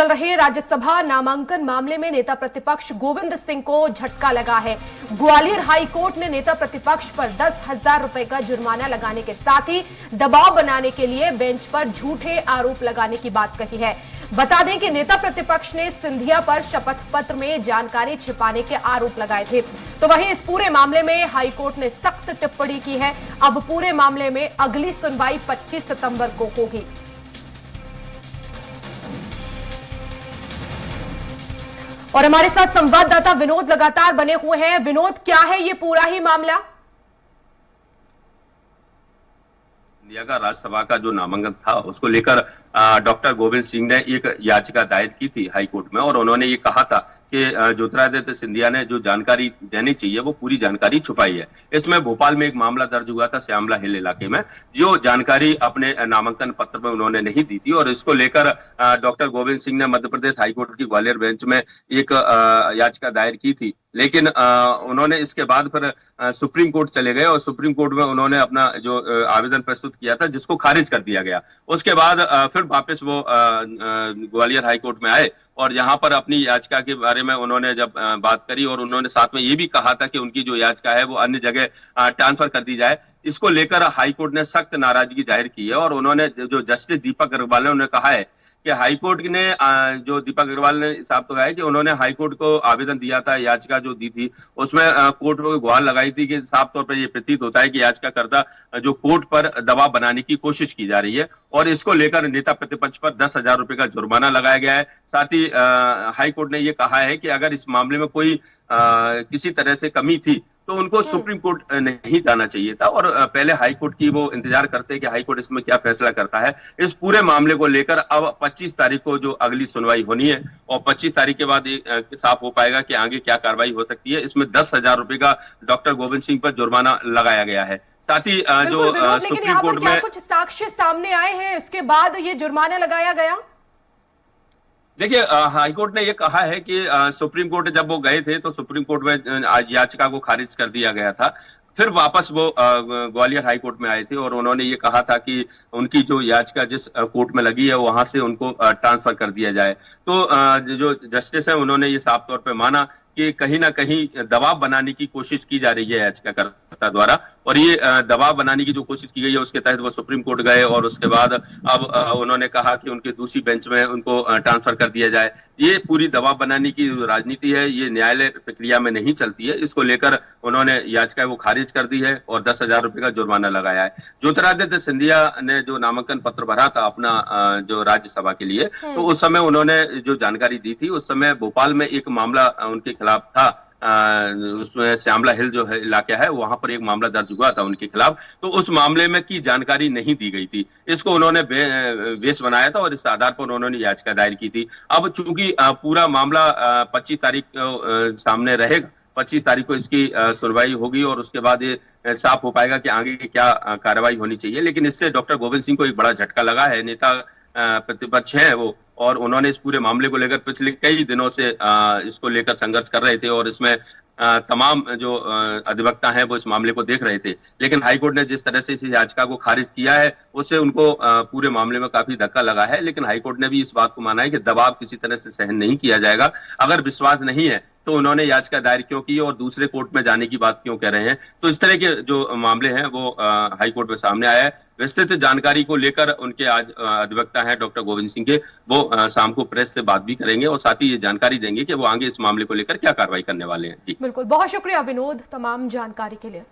चल रहे राज्यसभा नामांकन मामले में नेता प्रतिपक्ष गोविंद सिंह को झटका लगा है। ग्वालियर हाई कोर्ट ने नेता प्रतिपक्ष पर 10,000 रुपए का जुर्माना लगाने के साथ ही दबाव बनाने के लिए बेंच पर झूठे आरोप लगाने की बात कही है। बता दें कि नेता प्रतिपक्ष ने सिंधिया पर शपथ पत्र में जानकारी छिपाने के आरोप लगाए थे। तो वहीं इस पूरे मामले में हाईकोर्ट ने सख्त टिप्पणी की है। अब पूरे मामले में अगली सुनवाई 25 सितंबर को होगी। और हमारे साथ संवाददाता विनोद लगातार बने हुए हैं। विनोद, क्या है ये पूरा ही मामला? इंडिया का राज्यसभा का जो नामांकन था उसको लेकर डॉक्टर गोविंद सिंह ने एक याचिका दायर की थी हाई कोर्ट में, और उन्होंने ये कहा था कि ज्योतिरादित्य सिंधिया ने जो जानकारी देनी चाहिए वो पूरी जानकारी छुपाई है। इसमें भोपाल में एक मामला दर्ज हुआ था श्यामला हिल इलाके में, जो जानकारी अपने नामांकन पत्र में उन्होंने नहीं दी थी, और इसको लेकर डॉक्टर गोविंद सिंह ने मध्य प्रदेश हाईकोर्ट की ग्वालियर बेंच में एक याचिका दायर की थी। लेकिन उन्होंने इसके बाद फिर सुप्रीम कोर्ट चले गए, और सुप्रीम कोर्ट में उन्होंने अपना जो आवेदन प्रस्तुत किया था जिसको खारिज कर दिया गया। उसके बाद फिर वापस वो ग्वालियर हाई कोर्ट में आए, और यहाँ पर अपनी याचिका के बारे में उन्होंने जब बात करी, और उन्होंने साथ में ये भी कहा था कि उनकी जो याचिका है वो अन्य जगह ट्रांसफर कर दी जाए। इसको लेकर हाई कोर्ट ने सख्त नाराजगी जाहिर की है, और उन्होंने जो जस्टिस दीपक अग्रवाल ने उन्हें कहा है कि हाईकोर्ट ने जो दीपक अग्रवाल ने साफ तो कहा है कि उन्होंने हाईकोर्ट को आवेदन दिया था, याचिका जो दी थी उसमें कोर्ट को गुहार लगाई थी कि साफ तौर पर यह प्रतीत होता है कि याचिकाकर्ता जो कोर्ट पर दबाव बनाने की कोशिश की जा रही है, और इसको लेकर नेता प्रतिपक्ष पर 10,000 रुपए का जुर्माना लगाया गया है। साथ ही हाईकोर्ट ने यह कहा है कि अगर इस मामले में कोई किसी तरह से कमी थी तो उनको सुप्रीम कोर्ट नहीं जाना चाहिए था, और पहले हाई कोर्ट की वो इंतजार करते हैं कि हाई कोर्ट इसमें क्या फैसला करता है। इस पूरे मामले को लेकर अब 25 तारीख को जो अगली सुनवाई होनी है, और 25 तारीख के बाद साफ हो पाएगा कि आगे क्या कार्रवाई हो सकती है। इसमें 10,000 रुपए का डॉक्टर गोविंद सिंह पर जुर्माना लगाया गया है। साथ ही जो सुप्रीम कोर्ट में कुछ साक्ष्य सामने आए हैं उसके बाद ये जुर्माना लगाया गया। देखिए, हाईकोर्ट ने यह कहा है कि सुप्रीम कोर्ट जब वो गए थे तो सुप्रीम कोर्ट में याचिका को खारिज कर दिया गया था। फिर वापस वो ग्वालियर हाई कोर्ट में आए थे, और उन्होंने ये कहा था कि उनकी जो याचिका जिस कोर्ट में लगी है वहां से उनको ट्रांसफर कर दिया जाए। तो जो जस्टिस है उन्होंने ये साफ तौर पे माना कि कहीं ना कहीं दबाव बनाने की कोशिश की जा रही है याचिकाकर्ता द्वारा, और ये दबाव बनाने की जो कोशिश की गई है उसके तहत वो सुप्रीम कोर्ट गए, और उसके बाद अब उन्होंने कहा कि उनके दूसरी बेंच में उनको ट्रांसफर कर दिया जाए। ये पूरी दबाव बनाने की राजनीति है, ये न्यायालय प्रक्रिया में नहीं चलती है। इसको लेकर उन्होंने याचिका वो खारिज कर दी है और 10,000 रुपए का जुर्माना लगाया है। ज्योतिरादित्य सिंधिया ने जो नामांकन पत्र भरा था अपना जो राज्यसभा के लिए, तो उस समय उन्होंने जो जानकारी दी थी, उस समय भोपाल में एक मामला उनके खिलाफ था। उसमें श्यामला हिल जो है इलाका है वहां पर एक मामला दर्ज हुआ था उनके खिलाफ, तो उस मामले में की जानकारी नहीं दी गई थी। इसको उन्होंने बेस बनाया था, और इस आधार पर उन्होंने याचिका दायर की थी। अब चूंकि पूरा मामला 25 तारीख को सामने रहेगा, 25 तारीख को इसकी सुनवाई होगी, और उसके बाद ये साफ हो पाएगा कि आगे क्या कार्रवाई होनी चाहिए। लेकिन इससे डॉक्टर गोविंद सिंह को एक बड़ा झटका लगा है। नेता प्रतिपक्ष है वो, और उन्होंने इस पूरे मामले को लेकर पिछले कई दिनों से इसको लेकर संघर्ष कर रहे थे, और इसमें तमाम जो अधिवक्ता हैं वो इस मामले को देख रहे थे। लेकिन हाईकोर्ट ने जिस तरह से इस याचिका को खारिज किया है उससे उनको पूरे मामले में काफी धक्का लगा है। लेकिन हाईकोर्ट ने भी इस बात को माना है कि दबाव किसी तरह से सहन नहीं किया जाएगा। अगर विश्वास नहीं है तो उन्होंने याचिका दायर क्यों की और दूसरे कोर्ट में जाने की बात क्यों कह रहे हैं। तो इस तरह के जो मामले हैं वो हाईकोर्ट में सामने आया है। विस्तृत जानकारी को लेकर उनके आज अधिवक्ता हैं डॉक्टर गोविंद सिंह के, वो शाम को प्रेस से बात भी करेंगे, और साथ ही ये जानकारी देंगे कि वो आगे इस मामले को लेकर क्या कार्रवाई करने वाले हैं। जी बिल्कुल, बहुत शुक्रिया विनोद तमाम जानकारी के लिए।